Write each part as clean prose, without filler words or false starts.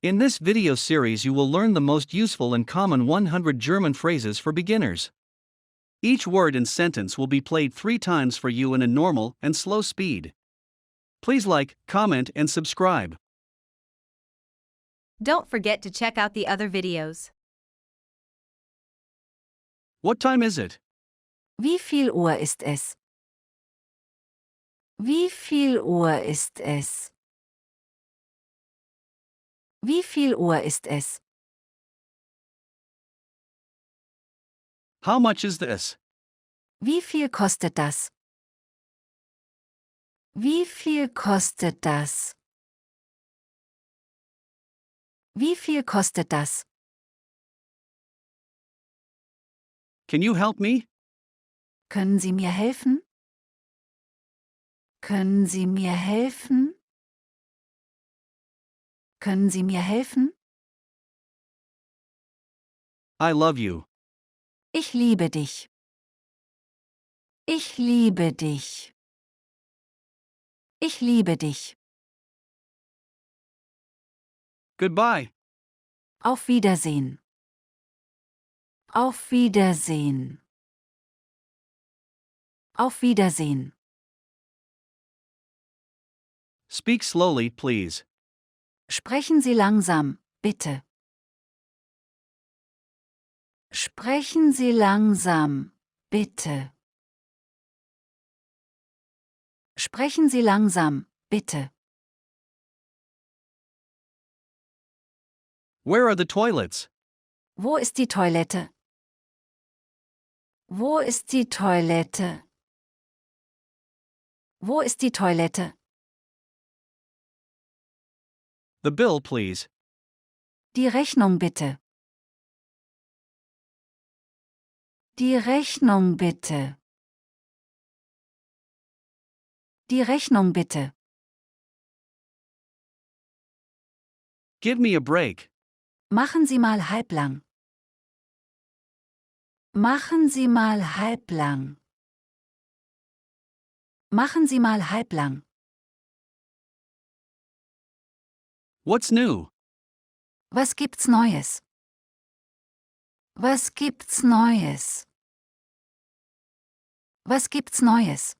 In this video series you will learn the most useful and common 100 German phrases for beginners. Each word and sentence will be played 3 times for you in a normal and slow speed. Please like, comment and subscribe. Don't forget to check out the other videos. What time is it? Wie viel Uhr ist es? Wie viel Uhr ist es? Wie viel Uhr ist es? How much is this? Wie viel kostet das? Wie viel kostet das? Wie viel kostet das? Can you help me? Können Sie mir helfen? Können Sie mir helfen? Können Sie mir helfen? I love you. Ich liebe dich. Ich liebe dich. Ich liebe dich. Goodbye. Auf Wiedersehen. Auf Wiedersehen. Auf Wiedersehen. Speak slowly, please. Sprechen Sie langsam, bitte. Sprechen Sie langsam, bitte. Sprechen Sie langsam, bitte. Where are the toilets? Wo ist die Toilette? Wo ist die Toilette? Wo ist die Toilette? The bill, please. Die Rechnung bitte. Die Rechnung bitte. Die Rechnung bitte. Give me a break. Machen Sie mal halblang. Machen Sie mal halblang. Machen Sie mal halblang. What's new? Was gibt's Neues? Was gibt's Neues? Was gibt's Neues?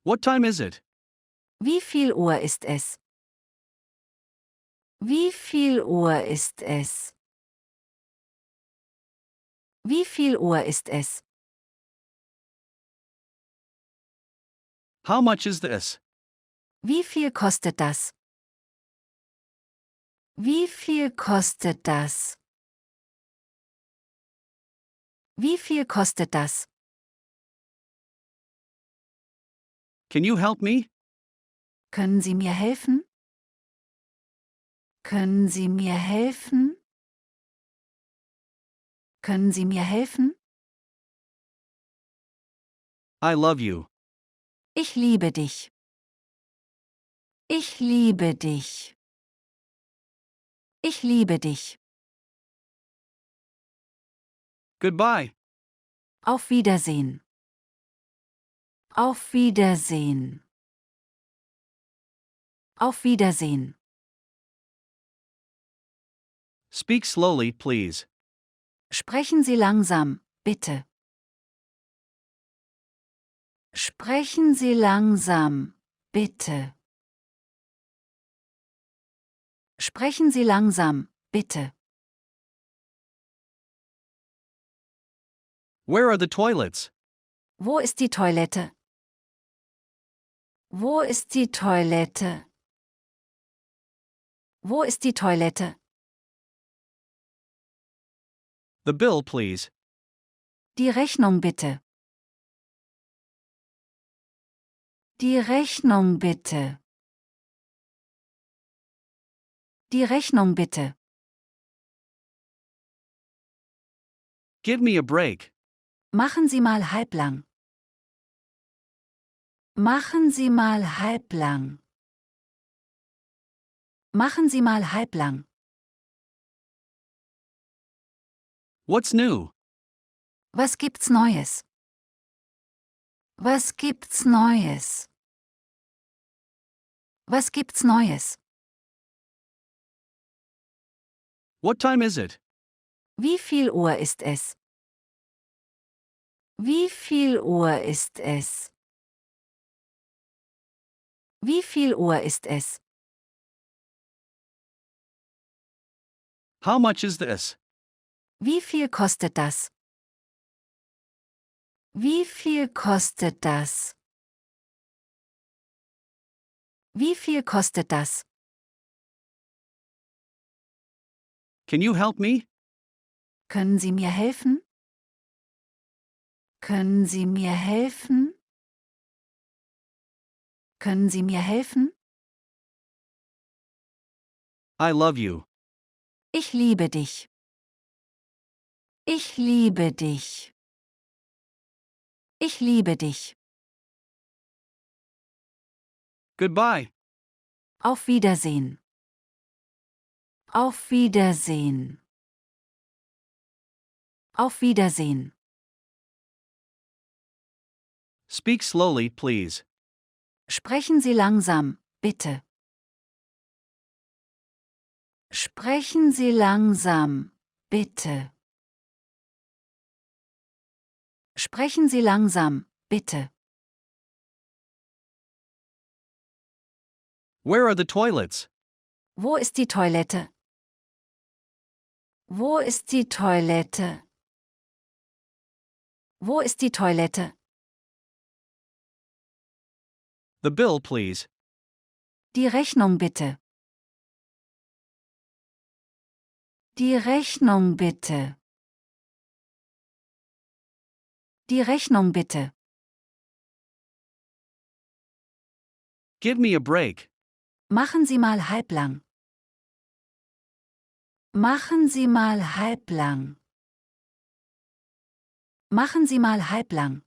What time is it? Wie viel Uhr ist es? Wie viel Uhr ist es? Wie viel Uhr ist es? How much is this? Wie viel kostet das? Wie viel kostet das? Wie viel kostet das? Can you help me? Können Sie mir helfen? Können Sie mir helfen? Können Sie mir helfen? I love you. Ich liebe dich. Ich liebe dich. Ich liebe dich. Goodbye. Auf Wiedersehen. Auf Wiedersehen. Auf Wiedersehen. Speak slowly, please. Sprechen Sie langsam, bitte. Sprechen Sie langsam, bitte. Sprechen Sie langsam, bitte. Where are the toilets? Wo ist die Toilette? Wo ist die Toilette? Wo ist die Toilette? The bill, please. Die Rechnung bitte. Die Rechnung bitte. Die Rechnung bitte. Give me a break. Machen Sie mal halblang. Machen Sie mal halblang. Machen Sie mal halblang. What's new? Was gibt's Neues? Was gibt's Neues? Was gibt's Neues? What time is it? Wie viel Uhr ist es? Wie viel Uhr ist es? Wie viel Uhr ist es? How much is this? Wie viel kostet das? Wie viel kostet das? Wie viel kostet das? Can you help me? Können Sie mir helfen? Können Sie mir helfen? Können Sie mir helfen? I love you. Ich liebe dich. Ich liebe dich. Ich liebe dich. Goodbye. Auf Wiedersehen. Auf Wiedersehen. Auf Wiedersehen. Speak slowly, please. Sprechen Sie langsam, bitte. Sprechen Sie langsam, bitte. Sprechen Sie langsam, bitte. Where are the toilets? Wo ist die Toilette? Wo ist die Toilette? Wo ist die Toilette? The bill, please. Die Rechnung bitte. Die Rechnung bitte. Die Rechnung bitte. Give me a break. Machen Sie mal halblang. Machen Sie mal halblang. Machen Sie mal halblang.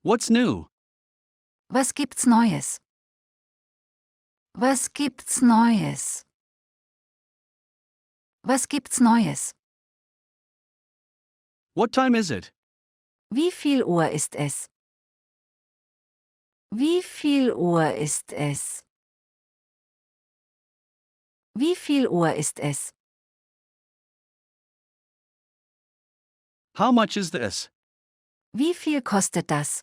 What's new? Was gibt's Neues? Was gibt's Neues? Was gibt's Neues? What time is it? Wie viel Uhr ist es? Wie viel Uhr ist es? Wie viel Uhr ist es? How much is this? Wie viel kostet das?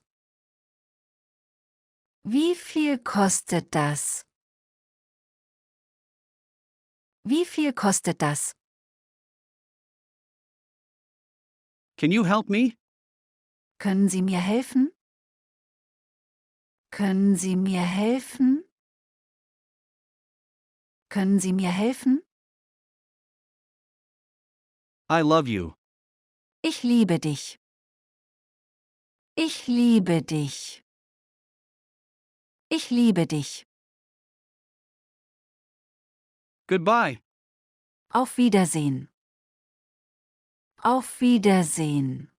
Wie viel kostet das? Wie viel kostet das? Can you help me? Können Sie mir helfen? Können Sie mir helfen? Können Sie mir helfen? I love you. Ich liebe dich. Ich liebe dich. Ich liebe dich. Goodbye. Auf Wiedersehen. Auf Wiedersehen.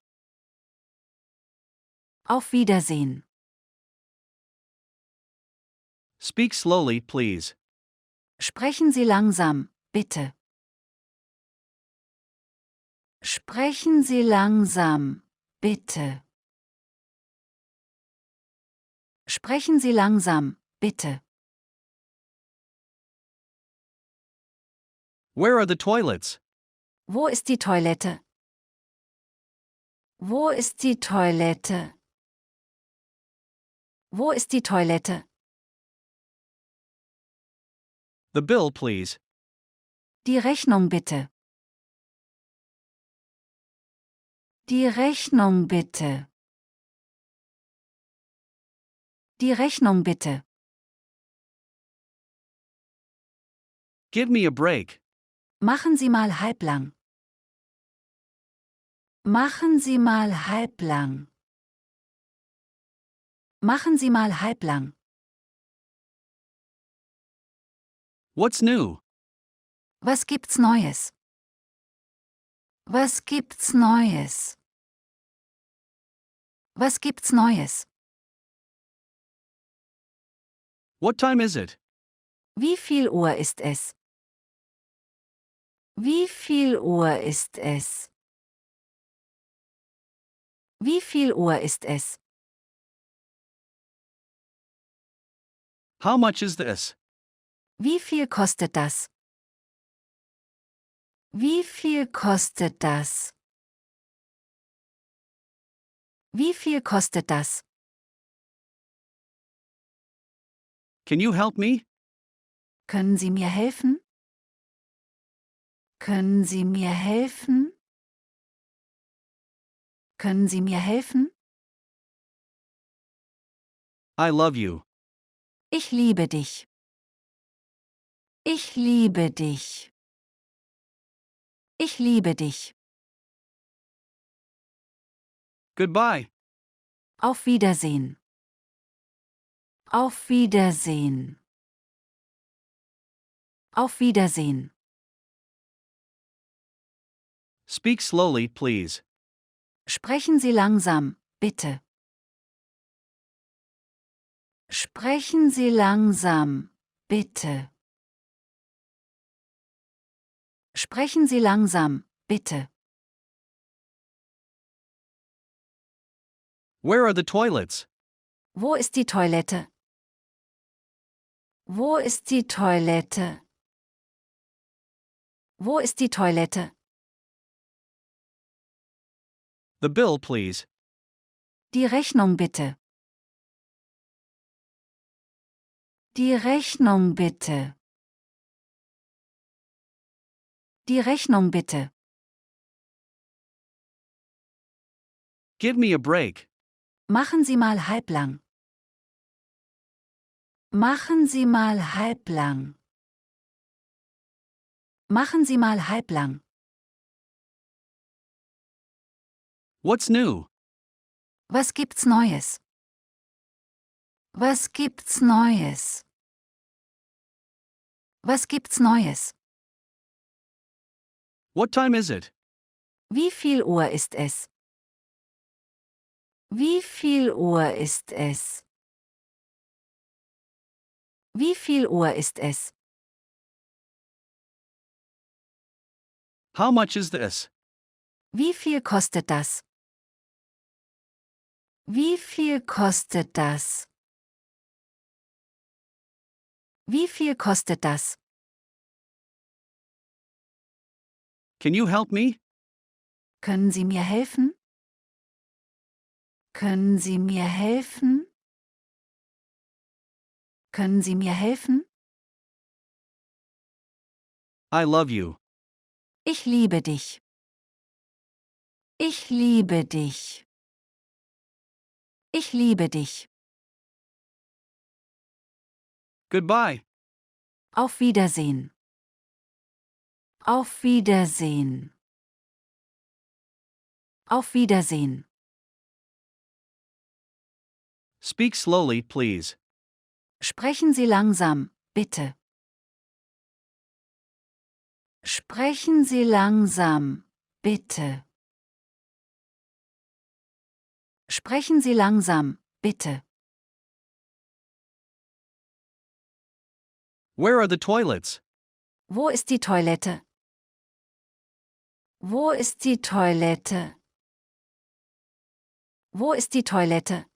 Auf Wiedersehen. Speak slowly, please. Sprechen Sie langsam, bitte. Sprechen Sie langsam, bitte. Sprechen Sie langsam, bitte. Where are the toilets? Wo ist die Toilette? Wo ist die Toilette? Wo ist die Toilette? The bill, please. Die Rechnung bitte. Die Rechnung bitte. Die Rechnung bitte. Give me a break. Machen Sie mal halblang. Machen Sie mal halblang. Machen Sie mal halblang. What's new? Was gibt's Neues? Was gibt's Neues? Was gibt's Neues? What time is it? Wie viel Uhr ist es? Wie viel Uhr ist es? Wie viel Uhr ist es? How much is this? Wie viel kostet das? Wie viel kostet das? Wie viel kostet das? Can you help me? Können Sie mir helfen? Können Sie mir helfen? Können Sie mir helfen? I love you. Ich liebe dich. Ich liebe dich. Ich liebe dich. Goodbye. Auf Wiedersehen. Auf Wiedersehen. Auf Wiedersehen. Speak slowly, please. Sprechen Sie langsam, bitte. Sprechen Sie langsam, bitte. Sprechen Sie langsam, bitte. Where are the toilets? Wo ist die Toilette? Wo ist die Toilette? Wo ist die Toilette? The bill, please. Die Rechnung bitte. Die Rechnung bitte. Die Rechnung bitte. Give me a break. Machen Sie mal halblang. Machen Sie mal halblang. Machen Sie mal halblang. What's new? Was gibt's Neues? Was gibt's Neues? Was gibt's Neues? What time is it? Wie viel Uhr ist es? Wie viel Uhr ist es? Wie viel Uhr ist es? How much is this? Wie viel kostet das? Wie viel kostet das? Wie viel kostet das? Can you help me? Können Sie mir helfen? Können Sie mir helfen? Können Sie mir helfen? I love you. Ich liebe dich. Ich liebe dich. Ich liebe dich. Goodbye. Auf Wiedersehen. Auf Wiedersehen. Auf Wiedersehen. Speak slowly, please. Sprechen Sie langsam, bitte. Sprechen Sie langsam, bitte. Sprechen Sie langsam, bitte. Where are the toilets? Wo ist die Toilette? Wo ist die Toilette? Wo ist die Toilette?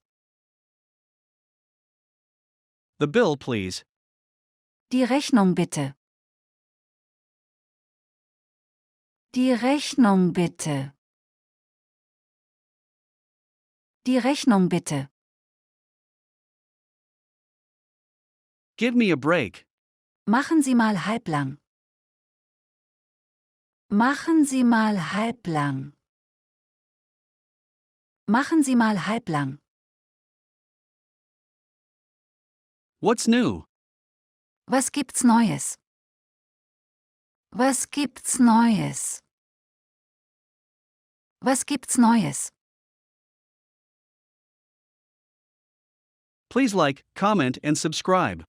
The bill, please. Die Rechnung bitte. Die Rechnung bitte. Die Rechnung bitte. Give me a break. Machen Sie mal halblang. Machen Sie mal halblang. Machen Sie mal halblang. What's new? Was gibt's Neues? Was gibt's Neues? Was gibt's Neues? Please like, comment, and subscribe.